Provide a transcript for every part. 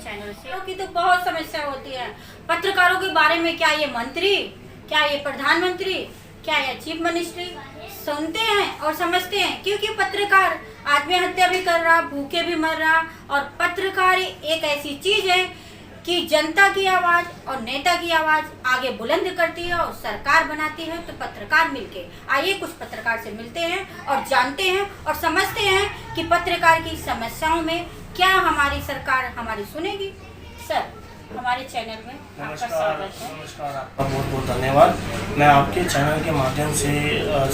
Channel से की तो बहुत समस्या होती है पत्रकारों के बारे में। क्या ये मंत्री, क्या ये प्रधानमंत्री, क्या ये चीफ मिनिस्ट्री सुनते हैं और समझते हैं? क्योंकि पत्रकार आत्महत्या भी कर रहा, भूखे भी मर रहा। और पत्रकार एक ऐसी चीज है कि जनता की आवाज और नेता की आवाज आगे बुलंद करती है और सरकार बनाती है। तो पत्रकार मिलके आइए कुछ पत्रकार से मिलते हैं और जानते हैं और समझते हैं कि पत्रकार की समस्याओं में क्या हमारी सरकार हमारी सुनेगी। सर, हमारे चैनल में आपका स्वागत है। नमस्कार, आपका बहुत बहुत धन्यवाद। मैं आपके चैनल के माध्यम से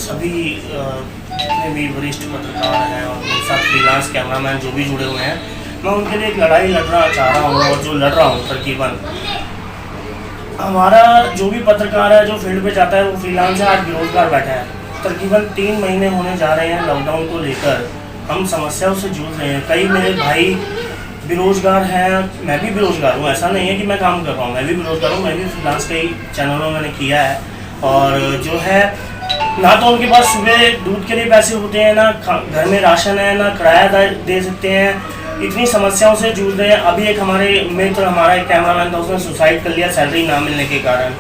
सभी जितने भी वरिष्ठ पत्रकार हैं और मेरे साथ फ्रीलांस कैमरामैन जो भी जुड़े हुए हैं, मैं उनके लिए एक लड़ाई लड़ना चाह रहा हूँ और जो लड़ रहा हूँ तकरीबन हमारा जो भी पत्रकार है जो फील्ड पे जाता है वो फ्रीलांस है, आज बेरोजगार बैठा है। तकरीबन 3 महीने होने जा रहे हैं लॉकडाउन को लेकर, हम समस्याओं से जूझ रहे हैं। कई मेरे भाई बेरोजगार हैं, मैं भी बेरोजगार हूँ, ऐसा नहीं है कि मैं काम कर रहा हूँ, मैं भी बेरोजगार हूँ। मैं भी फ्रीलांस कई चैनलों में मैंने किया है और जो है ना तो उनके पास सुबह दूध के लिए पैसे होते हैं, ना घर में राशन है, ना किराया दे सकते हैं। इतनी समस्याओं से जूझ रहे हैं। अभी एक हमारे मित्र, हमारा एक कैमरामैन था, उसने सुसाइड कर लिया सैलरी ना मिलने के कारण।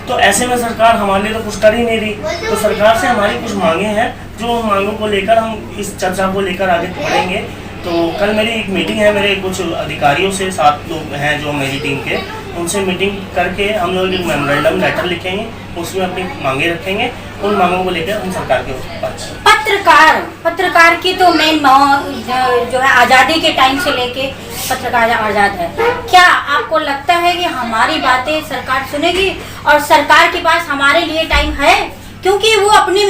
तो ऐसे में सरकार हमारे लिए तो कुछ कर ही नहीं रही। तो सरकार से हमारी कुछ मांगे हैं, जो मांगों को लेकर हम इस चर्चा को लेकर आगे बढ़ेंगे। तो कल मेरी एक मीटिंग है, मेरे कुछ अधिकारियों से 7 लोग हैं जो मेरी टीम के, उनसे मीटिंग करके हम लोग एक मेमोरेंडम लेटर लिखेंगे, उसमें अपनी मांगे रखेंगे। उन मांगों को लेकर हम सरकार के पास। पत्रकार की तो मेन जो है आज़ादी के टाइम से लेके पत्रकार आज़ाद है। क्या आपको लगता है कि हमारी बातें सरकार सुनेगी और सरकार के पास हमारे लिए टाइम है? क्योंकि वो अपने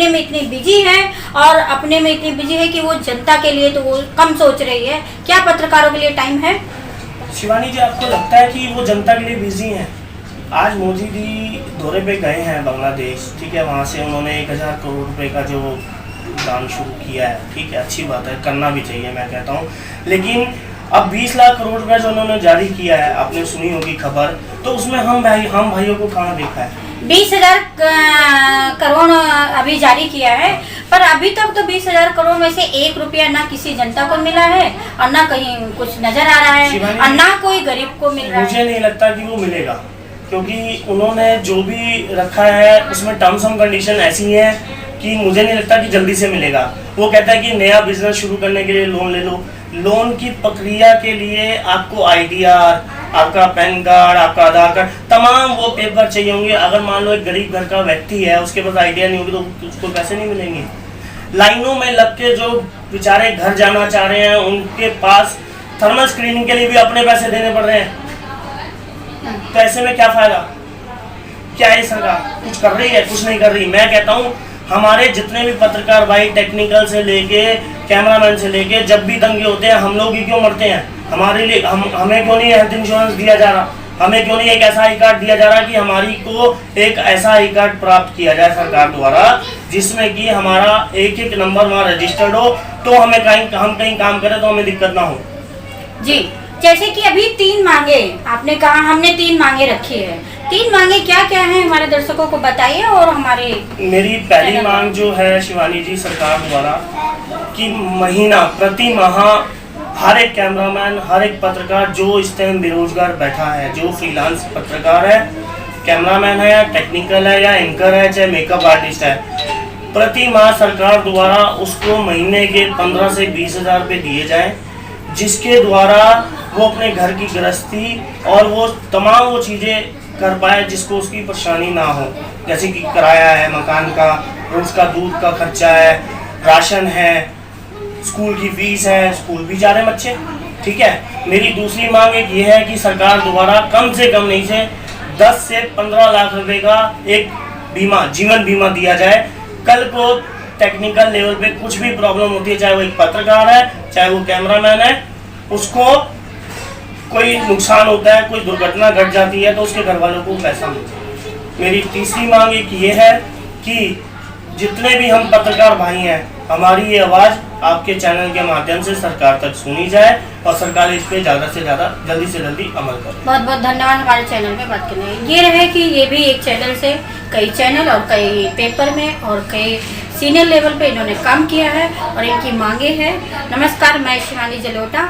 में इतनी बिजी है और अपने में इतनी बिजी है कि वो जनता के लिए तो वो कम सोच रही है। क्या पत्रकारों के लिए टाइम है? शिवानी जी, आपको लगता है कि वो जनता के लिए बिजी हैं? आज मोदी जी दौरे पे गए हैं बांग्लादेश, ठीक है, वहाँ से उन्होंने 1000 करोड़ रुपए का जो दान शुरू किया है, ठीक है, अच्छी बात है, करना भी चाहिए मैं कहता हूँ। लेकिन अब 20 लाख करोड़ रुपए जो उन्होंने जारी किया है, आपने सुनी होगी खबर, तो उसमें हम भाइयों को कहाँ देखा है? 20,000 करोड़ अभी जारी किया है, पर अभी तक तो 20,000 करोड़ में से 1 रुपया ना किसी जनता को मिला है और ना कहीं कुछ नजर आ रहा है और ना कोई गरीब को मिल रहा है। मुझे नहीं लगता कि वो मिलेगा, क्योंकि उन्होंने जो भी रखा है उसमें टर्म्स एंड कंडीशन ऐसी हैं कि मुझे नहीं लगता कि जल्दी से मिलेगा। वो कहता है कि नया बिजनेस शुरू करने के लिए लोन ले लो। लोन की प्रक्रिया के लिए आपको आईटीआर, आपका पैन कार्ड, आपका आधार कार्ड, तमाम वो पेपर चाहिए होंगे। अगर मान लो एक गरीब घर का व्यक्ति है, उसके पास आईटीआर नहीं होगी तो उसको पैसे नहीं मिलेंगे। लाइनों में लग के जो बेचारे घर जाना चाह रहे हैं, उनके पास थर्मल स्क्रीनिंग के लिए भी अपने पैसे देने पड़ रहे हैं। तो ऐसे में क्या फायदा? क्या ये सरकार कुछ कर रही है? कुछ नहीं कर रही। मैं कहता हूँ हमारे जितने भी पत्रकार भाई, टेक्निकल से लेके कैमरामैन से लेके, जब भी दंगे होते हैं हम लोग ही क्यों मरते हैं? हमारे लिए हमें क्यों नहीं हेल्थ इंश्योरेंस दिया जा रहा? हमें क्यों नहीं एक ऐसा आई कार्ड दिया जा रहा कि हमारी को एक ऐसा आई कार्ड प्राप्त किया जाए सरकार द्वारा, जिसमें कि हमारा एक नंबर वहाँ रजिस्टर्ड हो, तो हम कहीं काम करें तो हमें दिक्कत ना हो। जी, जैसे कि अभी 3 मांगे आपने कहा, हमने 3 मांगे रखी है। 3 मांगे क्या क्या है हमारे दर्शकों को बताइए। और हमारे मेरी पहली मांग जो है शिवानी जी, सरकार द्वारा कि प्रति माह हर एक कैमरामैन, हर एक पत्रकार जो इस टाइम बेरोजगार बैठा है, जो फ्रीलांस पत्रकार है, कैमरामैन है या टेक्निकल है या एंकर है, चाहे मेकअप आर्टिस्ट है, प्रति माह सरकार द्वारा उसको महीने के 15 से 20,000 रुपये दिए जाएं, जिसके द्वारा वो अपने घर की गृहस्थी और वो तमाम वो चीज़ें कर पाए जिसको उसकी परेशानी ना हो। जैसे कि किराया है मकान का, रोज का दूध का खर्चा है, राशन है, स्कूल की फीस है, स्कूल भी जा रहे हैं बच्चे, ठीक है। मेरी दूसरी मांग एक ये है कि सरकार द्वारा कम से कम नहीं से 10 से 15 लाख रुपए का एक बीमा, जीवन बीमा दिया जाए। कल को टेक्निकल लेवल पे कुछ भी प्रॉब्लम होती है, चाहे वो एक पत्रकार है, चाहे वो कैमरामैन है, उसको कोई नुकसान होता है, कोई दुर्घटना घट जाती है, तो उसके घर वालों को पैसा मिलता है। मेरी तीसरी मांग एक ये है कि जितने भी हम पत्रकार भाई हैं, हमारी ये आवाज़ आपके चैनल के माध्यम से सरकार तक सुनी जाए और सरकार इस पे ज़्यादा से ज़्यादा जल्दी से जल्दी अमल करे। बहुत बहुत धन्यवाद हमारे चैनल में बात करने। ये रहे कि ये भी एक चैनल से कई चैनल और कई पेपर में और कई सीनियर लेवल पे इन्होंने काम किया है और इनकी मांगे हैं। नमस्कार, मैं शिवानी जलोटा।